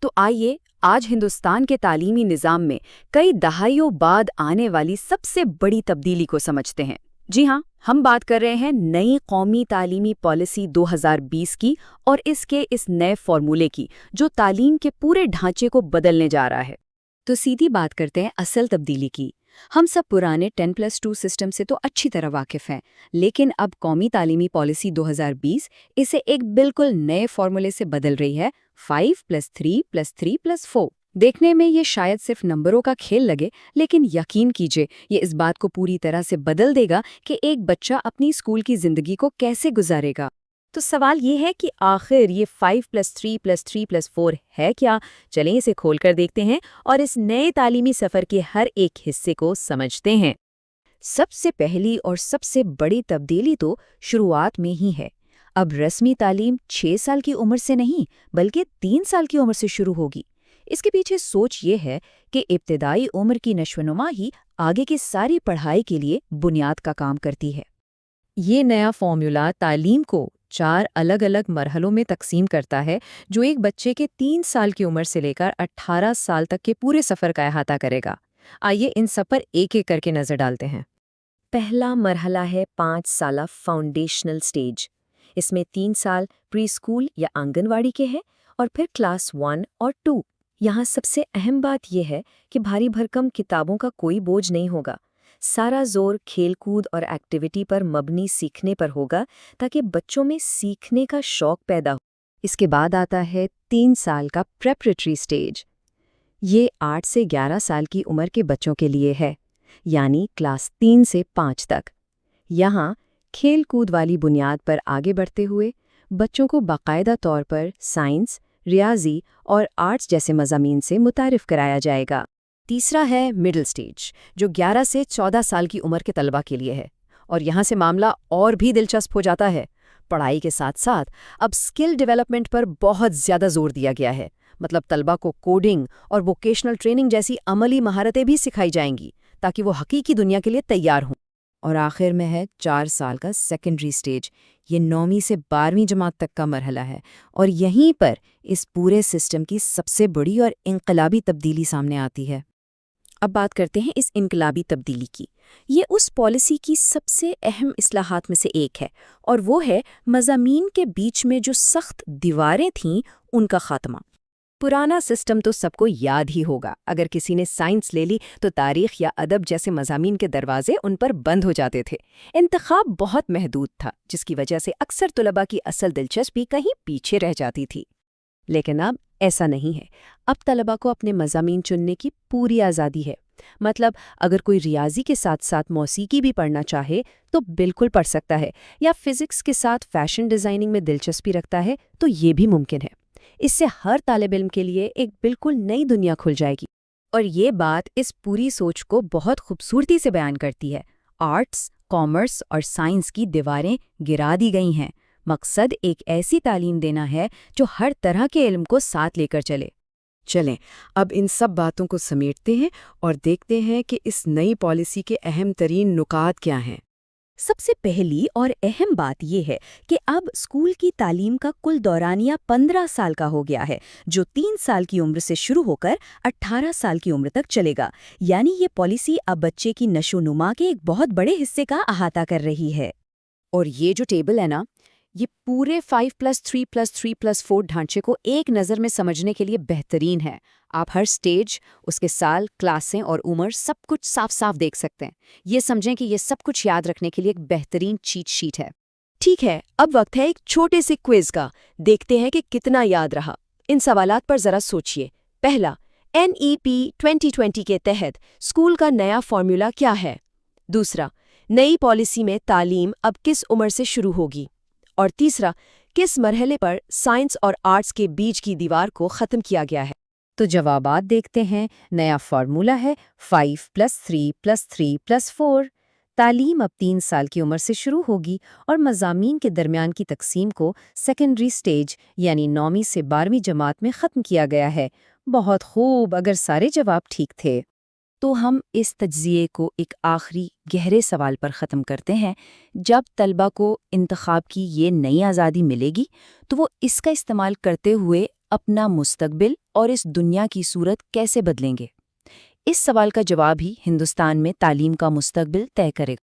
تو آئیے آج ہندوستان کے تعلیمی نظام میں کئی دہائیوں بعد آنے والی سب سے بڑی تبدیلی کو سمجھتے ہیں۔ جی ہاں، ہم بات کر رہے ہیں نئی قومی تعلیمی پالیسی 2020 کی اور اس نئے فارمولے کی جو تعلیم کے پورے ڈھانچے کو بدلنے جا رہا ہے۔ تو سیدھی بات کرتے ہیں اصل تبدیلی کی۔ ہم سب پرانے 10+2 سسٹم سے تو اچھی طرح واقف ہیں، لیکن اب قومی تعلیمی پالیسی 2020 اسے ایک بالکل نئے فارمولے سے بدل رہی ہے، 5+3+3+4۔ دیکھنے میں یہ شاید صرف نمبروں کا کھیل لگے، لیکن یقین کیجئے یہ اس بات کو پوری طرح سے بدل دے گا کہ ایک بچہ اپنی اسکول کی زندگی کو کیسے گزارے گا۔ تو سوال یہ ہے کہ آخر یہ 5+3+3+4 ہے کیا؟ چلیں اسے کھول کر دیکھتے ہیں اور اس نئے تعلیمی سفر کے ہر ایک حصے کو سمجھتے ہیں۔ سب سے پہلی اور سب سے بڑی تبدیلی تو شروعات میں ہی ہے۔ اب رسمی تعلیم 6 سال کی عمر سے نہیں بلکہ 3 سال کی عمر سے شروع ہوگی۔ اس کے پیچھے سوچ یہ ہے کہ ابتدائی عمر کی نشوونما ہی آگے کی ساری پڑھائی کے لیے بنیاد کا کام کرتی ہے۔ یہ نیا فارمولا تعلیم کو 4 الگ الگ مرحلوں میں تقسیم کرتا ہے جو ایک بچے کے 3 سال کی عمر سے لے کر 18 سال تک کے پورے سفر کا احاطہ کرے گا۔ آئیے ان سب پر ایک ایک کر کے نظر ڈالتے ہیں۔ پہلا مرحلہ ہے 5 سالہ فاؤنڈیشنل سٹیج۔ اس میں 3 سال پری اسکول یا آنگن واڑی کے ہیں اور پھر کلاس 1 اور 2۔ یہاں سب سے اہم بات یہ ہے کہ بھاری بھرکم کتابوں کا کوئی بوجھ نہیں ہوگا۔ سارا زور کھیل کود اور ایکٹیویٹی پر مبنی سیکھنے پر ہوگا تاکہ بچوں میں سیکھنے کا شوق پیدا ہو۔ اس کے بعد آتا ہے 3 سال کا پریپریٹری سٹیج۔ یہ 8 سے 11 سال کی عمر کے بچوں کے لیے ہے، یعنی کلاس 3 سے 5 تک۔ یہاں کھیل کود والی بنیاد پر آگے بڑھتے ہوئے بچوں کو باقاعدہ طور پر سائنس، ریاضی اور آرٹس جیسے مضامین سے متعارف کرایا جائے گا۔ تیسرا ہے مڈل سٹیج، جو 11 سے 14 سال کی عمر کے طلبہ کے لیے ہے، اور یہاں سے معاملہ اور بھی دلچسپ ہو جاتا ہے۔ پڑھائی کے ساتھ ساتھ اب اسکل ڈیولپمنٹ پر بہت زیادہ زور دیا گیا ہے، مطلب طلبہ کو کوڈنگ اور ووکیشنل ٹریننگ جیسی عملی مہارتیں بھی سکھائی جائیں گی تاکہ وہ حقیقی دنیا کے لیے تیار ہوں۔ اور آخر میں ہے 4 سال کا سیکنڈری سٹیج۔ یہ 9ویں سے 12ویں جماعت تک کا مرحلہ ہے، اور یہیں پر اس پورے سسٹم کی سب سے بڑی اور انقلابی تبدیلی سامنے آتی ہے۔ اب بات کرتے ہیں اس انقلابی تبدیلی کی۔ یہ اس پالیسی کی سب سے اہم اصلاحات میں سے ایک ہے، اور وہ ہے مضامین کے بیچ میں جو سخت دیواریں تھیں ان کا خاتمہ۔ پرانا سسٹم تو سب کو یاد ہی ہوگا۔ اگر کسی نے سائنس لے لی تو تاریخ یا ادب جیسے مضامین کے دروازے ان پر بند ہو جاتے تھے۔ انتخاب بہت محدود تھا، جس کی وجہ سے اکثر طلباء کی اصل دلچسپی کہیں پیچھے رہ جاتی تھی۔ لیکن اب ایسا نہیں ہے۔ اب طلباء کو اپنے مضامین چننے کی پوری آزادی ہے۔ مطلب اگر کوئی ریاضی کے ساتھ ساتھ موسیقی بھی پڑھنا چاہے تو بالکل پڑھ سکتا ہے، یا فزکس کے ساتھ فیشن ڈیزائننگ میں دلچسپی رکھتا ہے تو یہ بھی ممکن ہے۔ اس سے ہر طالب علم کے لیے ایک بالکل نئی دنیا کھل جائے گی، اور یہ بات اس پوری سوچ کو بہت خوبصورتی سے بیان کرتی ہے۔ آرٹس، کامرس اور سائنس کی دیواریں گرا دی گئی ہیں۔ مقصد ایک ایسی تعلیم دینا ہے جو ہر طرح کے علم کو ساتھ لے کر چلے۔ چلیں اب ان سب باتوں کو سمیٹتے ہیں اور دیکھتے ہیں کہ اس نئی پالیسی کے اہم ترین نکات کیا ہیں۔ سب سے پہلی اور اہم بات یہ ہے کہ اب اسکول کی تعلیم کا کل دورانیہ 15 سال کا ہو گیا ہے، جو 3 سال کی عمر سے شروع ہو کر 18 سال کی عمر تک چلے گا۔ یعنی یہ پالیسی اب بچے کی نشو و نما کے ایک بہت بڑے حصے کا احاطہ کر رہی ہے۔ اور یہ جو ٹیبل ہے نا، یہ پورے 5+3+3+4 ڈھانچے کو ایک نظر میں سمجھنے کے لیے بہترین ہے۔ آپ ہر سٹیج، اس کے سال، کلاسیں اور عمر سب کچھ صاف صاف دیکھ سکتے ہیں۔ یہ سمجھیں کہ یہ سب کچھ یاد رکھنے کے لیے ایک بہترین چیٹ شیٹ ہے۔ ٹھیک ہے، اب وقت ہے ایک چھوٹے سے کوئز کا۔ دیکھتے ہیں کہ کتنا یاد رہا۔ ان سوالات پر ذرا سوچئے۔ پہلا، NEP 2020 کے تحت اسکول کا نیا فارمولا کیا ہے؟ دوسرا، نئی پالیسی میں تعلیم اب کس عمر سے شروع ہوگی؟ اور تیسرا، کس مرحلے پر سائنس اور آرٹس کے بیچ کی دیوار کو ختم کیا گیا ہے؟ تو جوابات دیکھتے ہیں۔ نیا فارمولا ہے 5+3+3+4۔ تعلیم اب 3 سال کی عمر سے شروع ہوگی اور مضامین کے درمیان کی تقسیم کو سیکنڈری سٹیج یعنی 9ویں سے 12ویں جماعت میں ختم کیا گیا ہے۔ بہت خوب، اگر سارے جواب ٹھیک تھے تو ہم اس تجزیے کو ایک آخری گہرے سوال پر ختم کرتے ہیں۔ جب طلبہ کو انتخاب کی یہ نئی آزادی ملے گی تو وہ اس کا استعمال کرتے ہوئے اپنا مستقبل اور اس دنیا کی صورت کیسے بدلیں گے؟ اس سوال کا جواب ہی ہندوستان میں تعلیم کا مستقبل طے کرے گا۔